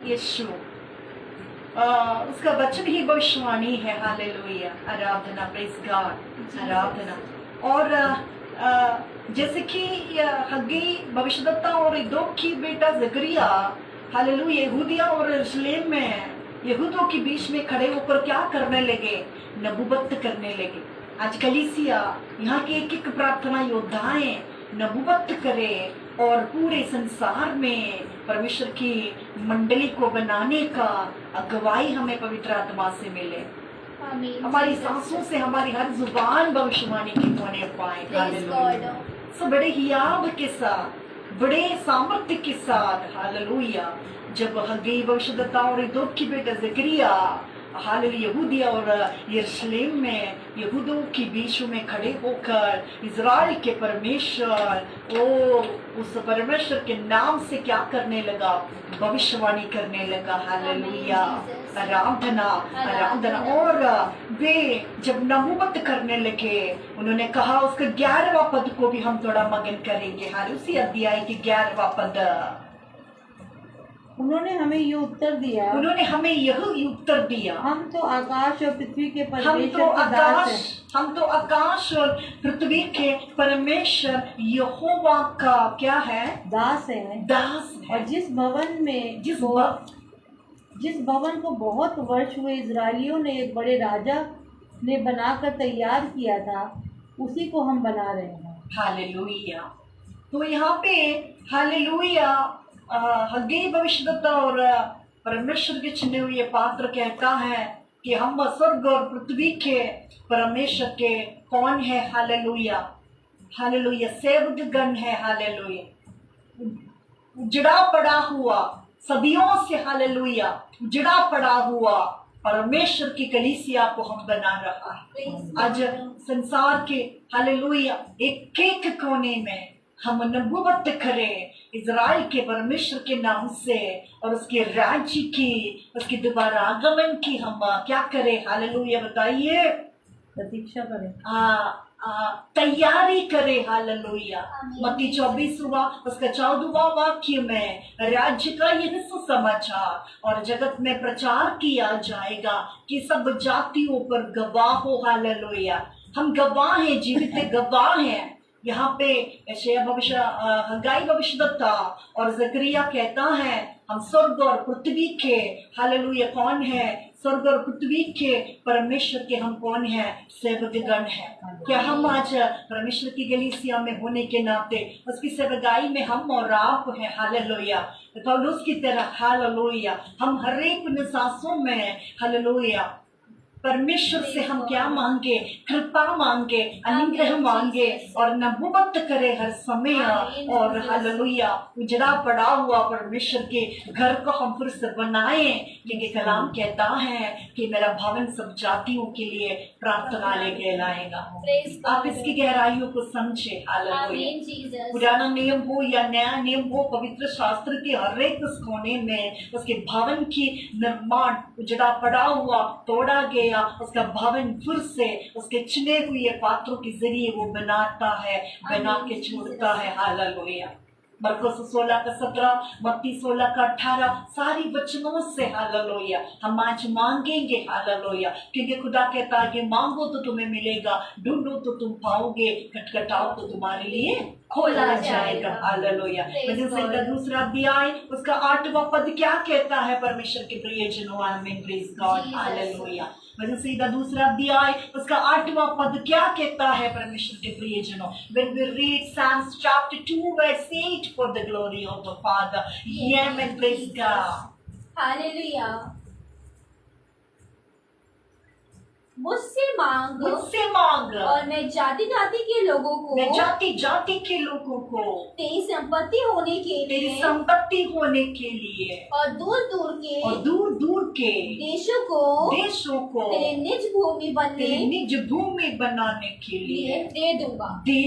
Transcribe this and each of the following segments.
यीशु उसका वचन ही भविष्यवाणी है। हालेलुया, आराधना, प्रेज गॉड, आराधना। और जैसे कि हग्गी भविष्यद्वक्ता और इदो की बेटा जकरिया, हालेलुया, यहूदिया और यरूशलेम में यहूदियों के बीच में खड़े होकर क्या करने लगे? नबूवत करने लगे। आज कलीसिया यहाँ के एक एक प्रार्थना योद्धाएं नबूवत करे और पूरे संसार में परमेश्वर की मंडली को बनाने का अगुवाई हमें पवित्र आत्मा से मिले। हमारी सांसों से हमारी हर जुबान भविष्यवाणी की होने पाए। हालेलुया। सो बड़े हियाब के साथ, बड़े सामर्थ्य के साथ, हालेलुया, जब हग्गी भविष्यद्वक्ता और इदो की बेटा जकरिया, हालेलुया, यहूदिया और यरूशलेम में यहूदियों के बीच में खड़े होकर इज़राइल के परमेश्वर उस परमेश्वर के नाम से क्या करने लगा? भविष्यवाणी करने लगा। हालेलुया, आराधना, आराधना। और वे जब नबूवत करने लगे, उन्होंने कहा, उसका 11वां पद को भी हम थोड़ा मगन करेंगे। हाँ, उसी अध्याय के 11वां पद। उन्होंने हमें ये उत्तर दिया, उन्होंने हमें यह उत्तर दिया, हम तो आकाश और पृथ्वी के हम परमेश्वर तो के दास हैं। हम तो आकाश और पृथ्वी के परमेश्वर यहोवा का क्या है? दास है। दास है। और जिस भवन को बहुत वर्ष हुए इजरायलियों ने एक बड़े राजा ने बनाकर तैयार किया था, उसी को हम बना रहे हैं। हालेलुया। तो यहाँ पे हालेलुया, हग्गी भविष्यद्वक्ता और परमेश्वर के चुने हुए पात्र कहता है कि हम स्वर्ग और पृथ्वी के परमेश्वर के कौन है? हालेलुया, हालेलुया, सेवक गण है। हालेलुया, उजड़ा पड़ा हुआ सदियों से, हालेलुया, उजड़ा पड़ा हुआ परमेश्वर की कलीसिया को हम बना रहा है। आज संसार के, हालेलुया, एक एक कोने में हम नबूवत करें इज़राइल के परमेश्वर के नाम से, और उसके राज्य की, उसके दोबारा आगमन की हम क्या करें? हालेलुया, बताइए, प्रतीक्षा करें, तैयारी करे। हालेलुया। मत्ती 24वां उसका 14वां वाक्य में राज्य का यह सुसमाचार और जगत में प्रचार किया जाएगा कि सब जातियों पर गवाह हो। हालेलुया, हम गवाह हैं, जीवित गवाह हैं। यहाँ पे हग्गाई भविष्यद्वक्ता और जकरिया कहता है, हम स्वर्ग और पृथ्वी के, हालेलुया, कौन है? स्वर्ग और पृथ्वी के परमेश्वर के हम कौन है? सेवक गण है। क्या हम आज परमेश्वर की कलीसिया में होने के नाते उसकी सेवकाई में हम और आप हैं? हालेलुया, पौलुस की तरह, हालेलुया, हम हर एक सांसों में, हालेलुया, परमेश्वर से हम क्या मांगे? कृपा मांगे, अनुग्रह मांगे और नबूवत करे हर समय। और हालेलुया, उजड़ा पड़ा हुआ परमेश्वर के घर को हम फिर से बनाए, क्योंकि कलाम कहता है कि मेरा भवन सब जातियों के लिए प्रार्थनालय कहलाएगा। आप इसकी गहराइयों को समझे। हालेलुया, पुराना नियम हो या नया नियम हो, पवित्र शास्त्र के हर एक कोने में उसके भवन की निर्माण उजड़ा पड़ा हुआ, तोड़ा गया, उसका भवन फिर से उसके चुने हुए पात्रों के जरिए वो बनाता है, बना के छोड़ता है। हालेलुया, मरकुस 16:17, मत्ती 16:18, सारी वचनों से, हालेलुया, हम आज मांगेंगे। हालेलुया, क्योंकि खुदा कहता है कि मांगो तो तुम्हें मिलेगा, ढूंढो तो तुम पाओगे, खटखटाओ तो तुम्हारे लिए खोला जाएगा। हालेलुया। भजन संहिता 2 अध्याय उसका 8वां पद क्या कहता है? परमेश्वर के प्रियजनों, आमीन, प्रेज गॉड, हालेलुया। भजन संहिता 2 अध्याय उसका 8वां पद क्या कहता है? परमेश्वर के प्रियजनों, when we read Psalms chapter 2 verse 8, for the glory of the Father, amen, praise God, hallelujah. मुझसे मांग और मैं जाति जाति के लोगों को, मैं जाति जाति के लोगों को तेरी संपत्ति होने के लिए, तेरी संपत्ति होने के लिए, और दूर दूर के देशों को तेरे निज भूमि बनाने के लिए दे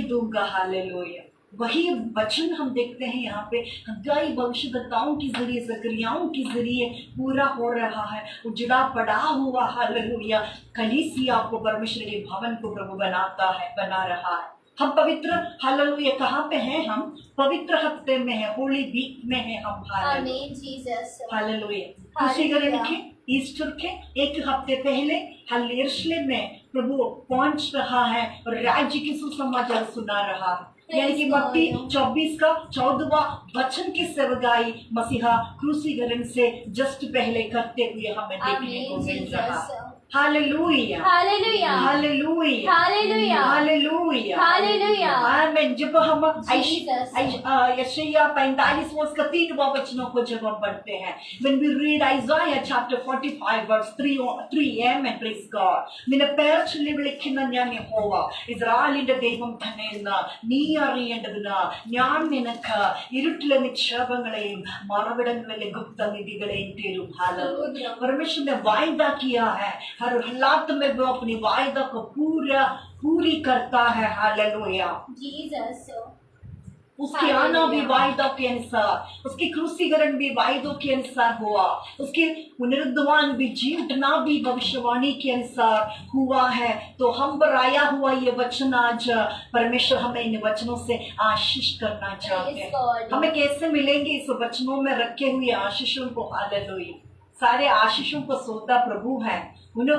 दूंगा। हालेलुया, वही वचन हम देखते हैं यहाँ पे हग्गाई भविष्यद्वक्ताओं के जरिए, जकरियाओं के जरिए पूरा हो रहा है। उजड़ा पड़ा हुआ, हालेलुया, कलीसिया को, परमेश्वर के भवन को प्रभु बनाता है, बना रहा है। हम पवित्र हालेलुया कहाँ पे हैं? हम पवित्र हफ्ते में हैं, होली वीक में हैं हम। आमीन जीसस। हालेलुया। उसी ग्रहण के ईस्टर के एक हफ्ते पहले यरूशलेम में प्रभु पहुंच रहा है और राज्य की सुसमाचार सुना रहा है। यानी कि मत्ती 24 का 14वां वचन की सेवकाई मसीहा क्रूसीकरण से जस्ट पहले करते हुए हमें देखने को मिल रहा है। Hallelujah hallelujah hallelujah hallelujah hallelujah hallelujah. आमीन। जब हम Jesus. यशायाह 45 उसका 3वां वचनों को जब हम पढ़ते हैं, when we read Isaiah chapter 45 verse 3 and praise God. നിന്റെ പേർ ചൊല്ലി വിളിക്കുന്ന ഞാൻ യഹോവ, ഇസ്രായേലിന്റെ ദൈവം തന്നെ എന്ന് നീ അറിയേണ്ടതിന് ഞാൻ നിനക്ക് ഇരുട്ടിലെ നിക്ഷേപങ്ങളെയും മറവിടങ്ങളിലെ ഗുപ്തനിധികളെയും തരും। हालेलुया। परमेश्वर ने वायदा किया है, हर हालात में वो अपनी वायदा को पूरी करता है। हालेलुया। जीसस। उसके आना भी वायदों के अनुसार, उसके क्रूसीकरण भी वायदों के अनुसार हुआ, उसके पुनरुद्धान भी, जी उठना भी भविष्यवाणी के अनुसार हुआ है। तो हम पर आया हुआ ये वचन आज परमेश्वर हमें इन वचनों से आशीष करना चाहते हैं। हमें कैसे मिलेंगे इस वचनों में रखे हुए आशीषों को? हालेलुया। सारे आशीषों को सोता प्रभु है। उन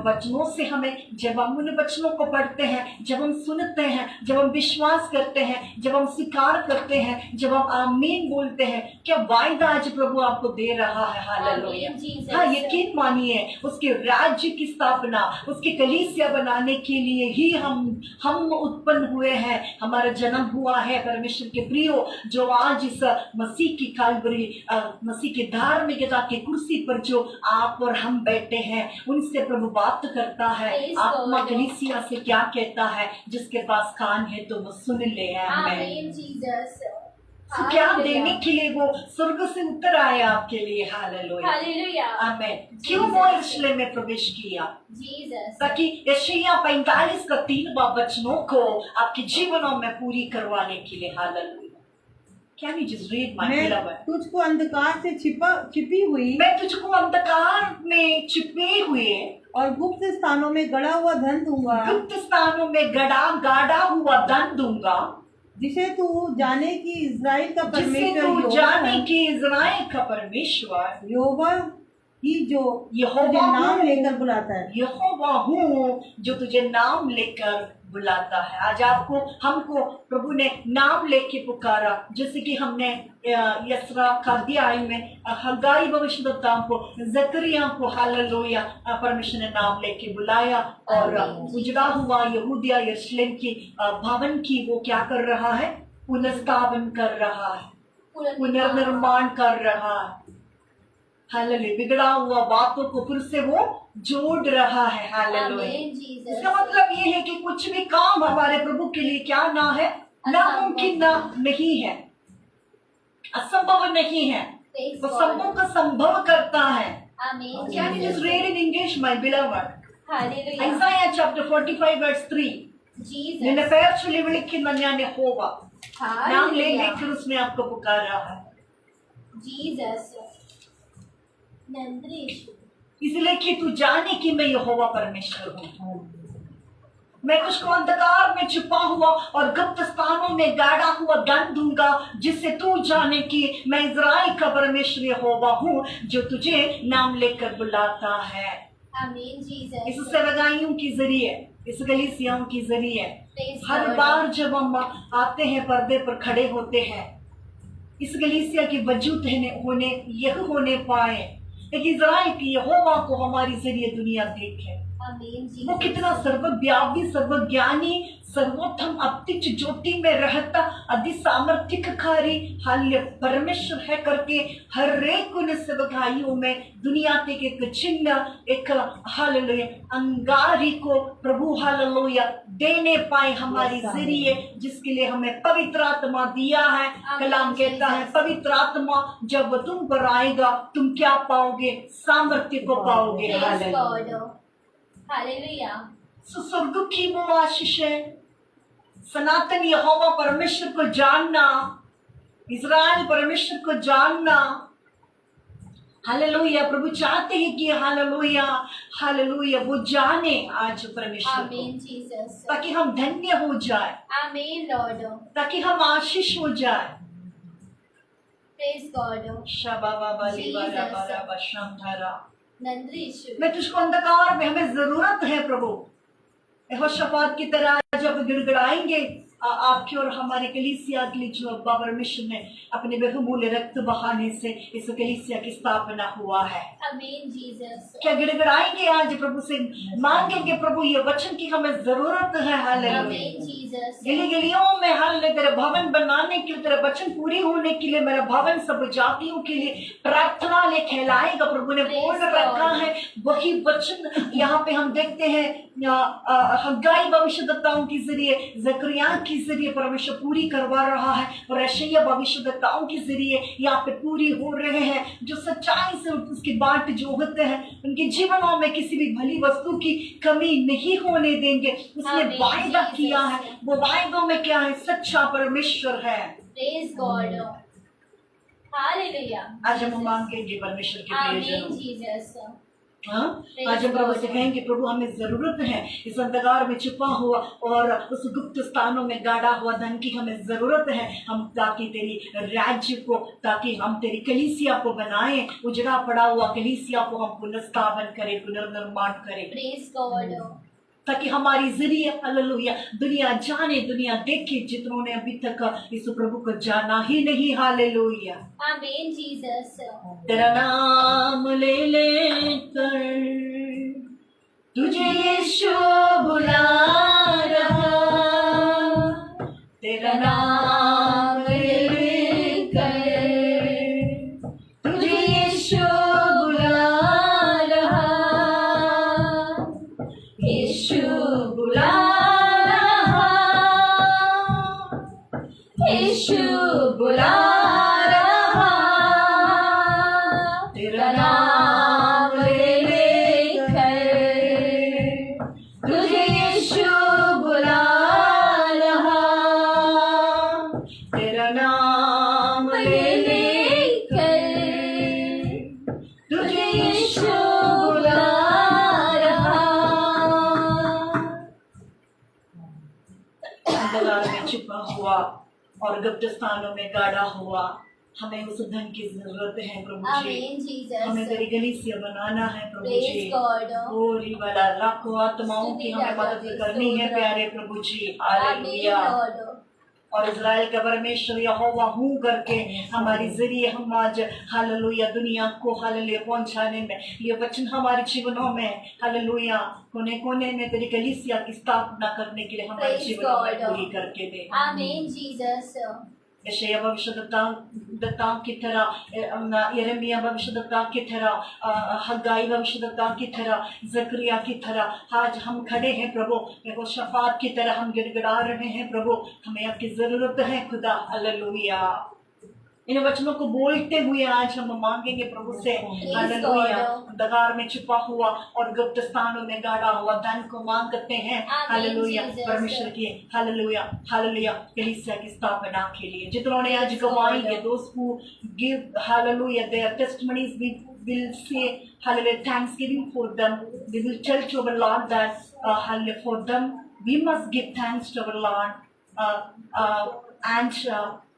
वचनों से हमें, जब हम उन वचनों को पढ़ते हैं, जब हम सुनते हैं, जब हम विश्वास करते हैं, जब हम स्वीकार करते हैं, जब हम आमीन बोलते हैं, क्या वायदा आज प्रभु आपको दे रहा है। हालेलुया। हाँ, यकीन मानिए उसके राज्य की स्थापना, उसके कलीसिया बनाने के लिए ही हम उत्पन्न हुए हैं, हमारा जन्म हुआ है। परमेश्वर के प्रियो, जो आज इस मसीह की कालवरी, मसीह की धार्मिकता की कुर्सी पर जो आप और हम बैठे हैं, उनसे प्रभु बात करता है। आत्मा कलीसिया से क्या कहता है? जिसके पास कान है तो वो सुन ले। आमीन जीसस। क्या देने के लिए वो स्वर्ग से उतर आया आपके लिए। Hallelujah hallelujah. आमीन। क्यों वो यरूशलेम में प्रवेश किया? जीसस। ताकि यशायाह 45 का 3वां वचनों को आपके जीवनों में पूरी करवाने के लिए। Hallelujah. Can you just read my beloved? तुझको अंधकार से छिपी हुई, मैं तुझको अंधकार में छिपे हुए और गुप्त स्थानों में गड़ा हुआ धन दूंगा, गुप्त स्थानों में गाड़ा हुआ धन दूंगा, जिसे तू जाने की इज़राइल का जिसे परमेश्वर तू यहोवा जाने है। की इज़राइल का परमेश्वर यहोवा ही जो यहोवा तुझे नाम हूँ। लेकर बुलाता है। यहोवा हूँ जो तुझे नाम लेकर बुलाता है। आज आपको, हमको प्रभु ने नाम लेके पुकारा, जैसे कि हमने यसरा का अध्याय में हगाई भविष्यद्वक्ता को, जकरिया को हालेलुया परमेश्वर ने नाम लेके बुलाया और उजड़ा हुआ यहूदिया यरूशलेम की भवन की वो क्या कर रहा है? पुनर्स्थापन कर रहा है, पुनर्निर्माण कर रहा है। हालेलुया। बिगड़ा हुआ बातों को फिर से वो जोड़ रहा है। हालेलुया। इसका मतलब ये है कि कुछ भी काम हमारे प्रभु के लिए क्या ना है, नामुमकिन ना नहीं है, असंभव नहीं है, वो संभव का संभव करता है। Can you just read in English, my beloved? Hallelujah. Isaiah chapter 45 verse 3. നിന്റെ പേർ ചൊല്ലി വിളിക്കുന്ന ഞാൻ യഹോവ, नाम ले लेकर उसने आपको पुकारा है। जीसस। नंद्रेश। इसलिए कि तू जाने कि मैं यहोवा परमेश्वर हूँ। मैं तुझको अंधकार में छुपा हुआ और गुप्त स्थानों में गाड़ा हुआ धन दूंगा, जिससे तू जाने कि मैं इज़राइल का परमेश्वर यहोवा हूँ, जो तुझे नाम लेकर बुलाता है। आमीन जीसस। इस सेवकाइयों के जरिए, इस कलीसियाओं के जरिए हर बार जब हम आते हैं, पर्दे पर खड़े होते हैं, इस कलीसिया के वजूद होने पाए, एक इज़राइल की यहोवा को हमारे जरिए दुनिया देखे। वो कितना सर्वव्यापी, सर्वज्ञानी, सर्वोत्तम, अतिच ज्योति में रहता, अति सामर्थ्यकारी हाल्य परमेश्वर है करके हर एक उन सेवकाइयों में दुनिया के एक चिन्ह, एक हालेलुया अंगारी को प्रभु हालेलुया देने पाए हमारे जरिए, जिसके लिए हमें पवित्र आत्मा दिया है। कलाम कहता है पवित्र आत्मा जब तुम पर आएगा तुम क्या पाओगे? सामर्थ्य को पाओगे। हालेलुया। स्वर्ग की वो आशीष है, सनातन यहोवा परमेश्वर को जानना, इज़राइल परमेश्वर को जानना, हालेलुया। प्रभु चाहते हैं कि हालेलुया हालेलुया वो जाने आज परमेश्वर को, Amen, Jesus. ताकि हम धन्य हो जाए, Amen, Lord. ताकि हम आशीष हो जाए। Praise God. शबाबा बली बरा बरा बशम धरा। नंद्री यीशु। मैं तुझको अंधकार में, हमें जरूरत है प्रभु। यहोशापात की तरह जब गिड़गिड़ाएंगे आपकी और हमारे कलीसिया के लिए, जो अब्बा परमेश्वर ने अपने बहुमूल्य रक्त बहाने से इस कलीसिया की स्थापना हुआ है, आमीन जीसस। क्या गिड़गिड़ाएंगे आज प्रभु से, मांगेंगे प्रभु ये वचन की हमें जरूरत है। हालेलुया। आमीन जीसस। गली गलियों में हालेलुया तेरा भवन बनाने के लिए, तेरा वचन पूरी होने के लिए, मेरा भवन सब जातियों के लिए प्रार्थना ले कहलाएगा। प्रभु ने बोल रखा है वही वचन यहाँ पे हम देखते हैं हग्गाई भविष्यद्वक्ताओं के जरिए, जकरिया के जरिए परमेश्वर पूरी करवा रहा है, और यशायाह भविष्यद्वक्ताओं के जरिए यहाँ पे पूरी हो रहे हैं। जो सच्चाई से उसकी बाट जोहते हैं उनके जीवनों में किसी भी भली वस्तु की कमी नहीं होने देंगे। उसने वायदा किया है, वो वायदों में क्या है, सच्चा परमेश्वर है। Praise God, hallelujah. आज हम मांगेंगे परमेश्वर के आमीन प्रियजनों, जीसस। हाँ आज हम प्रभु से कहेंगे प्रभु हमें जरूरत है इस अंधकार में छिपा हुआ और उस गुप्त स्थानों में गाड़ा हुआ धन की हमें जरूरत है। हम ताकि तेरी राज्य को, ताकि हम तेरी कलीसिया को बनाएं, उजड़ा पड़ा हुआ कलीसिया को हम पुनर्स्थापन करें, पुनर्निर्माण करें, प्रेज गॉड, ताकि हमारी जरिए हालेलुया दुनिया जाने, दुनिया देखे जितनों ने अभी तक यीशु प्रभु को जाना ही नहीं। हालेलुया। आमीन जीसस। तेरा नाम ले लेकर तुझे यीशु बुला रहा, तेरा नाम ले लेकर तुझे यीशु बुला रहा, यीशु बुला रहा, यीशु बुला रहा, तेरा नाम ले लेकर तुझे यीशु बुला रहा, तेरा नाम ले लेकर तुझे यीशु बुला रहा। अंधकार में छुपा हुआ और गुप्त स्थानों में गाड़ा हुआ हमें उस धन की जरूरत है प्रभु जी। आमीन जीसस। हमें तेरी गलीसिया बनाना है प्रभु जी। प्रेज गॉड, पूरी वाला लाखों आत्माओं की हमें मदद करनी है प्यारे प्रभु जी। आमीन हालेलुया। लॉर्ड। और इज़राइल का परमेश्वर यहोवा हूँ करके हमारे जरिए हम आज हालेलुया दुनिया को हालेलुया पहुंचाने में, ये वचन हमारे जीवनों में हालेलुया कोने कोने में तेरी कलीसिया की स्थापना करने के लिए हमारे Praise जीवनों में God. पूरी करके दे। आमीन जीसस। यशायाह भविष्यद्वक्ताओं की तरह, यिर्मयाह भविष्यद्वक्ता की तरह, हग्गाई भविष्यद्वक्ता की तरह, जकरिया की तरह आज हम खड़े हैं प्रभु। यहोशापात की तरह हम गिड़गिड़ा रहे हैं प्रभु, हमें आपकी जरूरत है खुदा। हालेलुया। इन वचनों को बोलते हुए आज हम मांगेंगे प्रभु से हालेलुया अंधकार में छुपा हुआ और गुप्त स्थानों में गाड़ा हुआ धन को मांगते हैं हालेलुया परमेश्वर की हालेलुया हालेलुया कलीसिया की स्थापना के लिए। जितनों ने आज गवाएंगे, दोस्त who give hallelujah their testimonies, we will say hallelujah thanksgiving for them, we will tell to our Lord that hallelujah for them we must give thanks to our Lord, and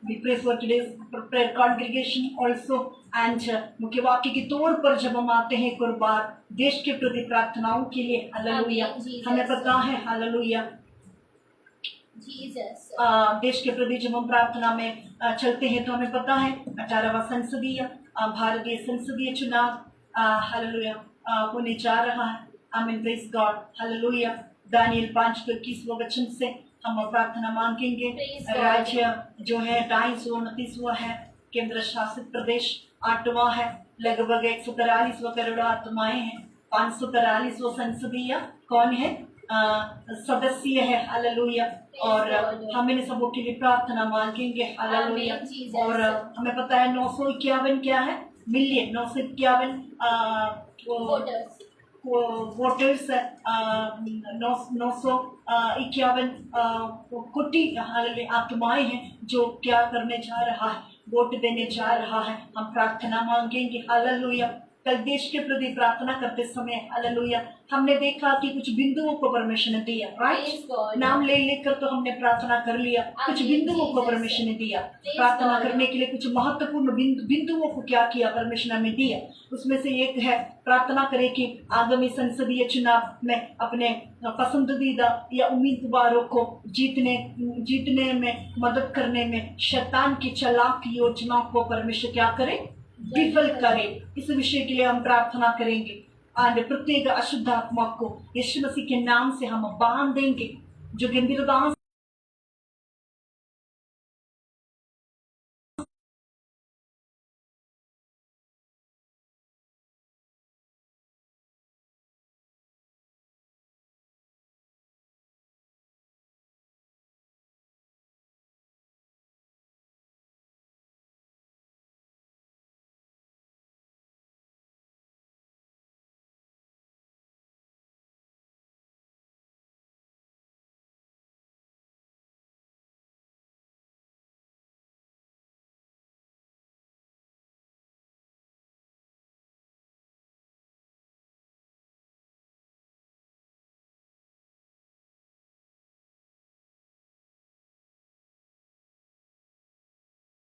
we pray for today's prayer congregation also, and मुख्य वाक्य के तौर पर जब हम आते हैं कुर्बान देश के प्रति प्रार्थनाओं के लिए हालेलुया, हमें पता है हालेलुया जीसस। देश के प्रति जब हम प्रार्थना में चलते हैं तो हमें पता है 18वां संसदीय भारतीय संसदीय चुनाव हालेलुया होने जा रहा है। आमीन, प्रेज गॉड, हालेलुया। दानियल 5:21 वचन से हम प्रार्थना मांगेंगे। राज्य जो है 229वां है, केंद्र शासित प्रदेश 8वां है, लगभग 143 करोड़ आत्माएं हैं, 543 संसदीय कौन है सदस्य है हालेलुया। और हम इन सबों के लिए प्रार्थना मांगेंगे हालेलुया। और हमें पता है 951 क्या है, मिलियन 951 वोटर्स 951 कोटि हालेलुया आत्माएं हैं जो क्या करने जा रहा है, वोट देने जा रहा है, हम प्रार्थना मांगेंगे। हालेलुया। कल देश के प्रति प्रार्थना करते समय हालेलुया हमने देखा कि कुछ बिंदुओं को परमेश्वर ने दिया, Praise राइट। God. नाम ले लेकर तो हमने प्रार्थना कर लिया, कुछ Amen, बिंदुओं को Jesus. परमेश्वर ने दिया। Praise प्रार्थना God. करने के लिए कुछ महत्वपूर्ण बिंदुओं को क्या किया, परमेश्वर ने दिया। उसमें से एक है प्रार्थना करें कि आगामी संसदीय चुनाव में अपने पसंदीदा या उम्मीदवारों को जीतने में मदद करने में शैतान की चालाक योजनाओं को परमेश्वर क्या करे, विफल करे। इस विषय के लिए हम प्रार्थना करेंगे। आज प्रत्येक अशुद्ध आत्मा को यीशु मसीह के नाम से हम बांध देंगे, जो गंभीरता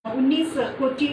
उन्नीस कोटि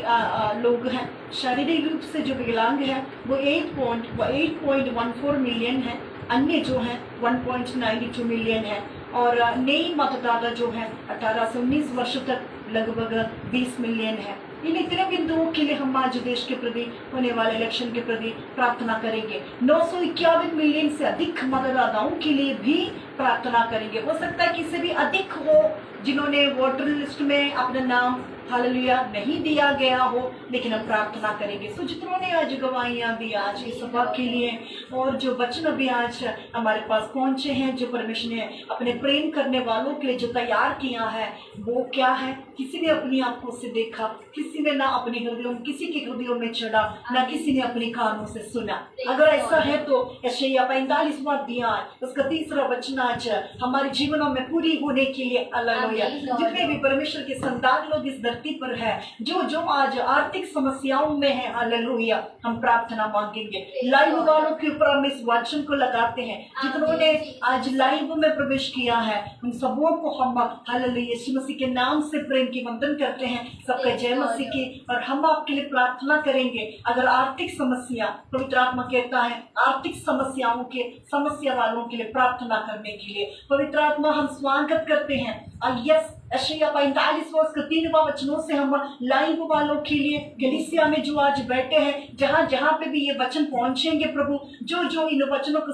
लोग हैं। शारीरिक रूप से जो विकलांग है वो 8.14 मिलियन है। अन्य जो है 1.92 मिलियन है। और नई मतदाता जो है 18 से 19 वर्ष तक लगभग 20 मिलियन है। इन इतने बिंदुओं के लिए हम आज देश के प्रति होने वाले इलेक्शन के प्रति प्रार्थना करेंगे। 951 मिलियन से अधिक मतदाताओं के लिए भी प्रार्थना करेंगे। हो सकता है कि इससे भी अधिक हो जिन्होंने वोटर लिस्ट में अपना नाम हालेलुया नहीं दिया गया हो, लेकिन हम प्रार्थना करेंगे। सो जितनों ने आज गवाहियां दी आज इस सभा के लिए, और जो वचन अभी आज हमारे पास पहुंचे हैं, जो परमेश्वर ने अपने प्रेम करने वालों के लिए जो तैयार किया है, वो क्या है? किसी ने अपनी आंखों से देखा, किसी ने ना अपने हृदयों, किसी के हृदयों में चढ़ा, ना किसी ने अपने कानों से सुना। अगर ऐसा है तो यशायाह 45वां अध्याय उसका 3रा वचन आज हमारे जीवनों में पूरी होने के लिए हालेलुया। जितने भी परमेश्वर के संतान लोग इस धरती पर है, जो आज आर्थिक समस्याओं में है, हालेलुया, हम प्रार्थना मांगेंगे। लाइव वालों के ऊपर हम इस वचन को लगाते हैं। जितनों ने आज लाइव में प्रवेश किया है, उन सबों को हम हालेलुया यीशु मसीह के नाम से प्रेम की वंदन करते हैं। सबका जय मसीह की। और हम आपके लिए प्रार्थना करेंगे। अगर आर्थिक समस्या, पवित्र आत्मा कहता है आर्थिक समस्या वालों के लिए प्रार्थना करने के लिए पवित्र आत्मा हम स्वागत करते हैं। यस, यशायाह 45:3 वचनों से हम लाइव वालों के लिए गलीसिया में जो आज बैठे हैं, जहां पे भी ये वचन पहुंचेंगे प्रभु, जो इन वचनों को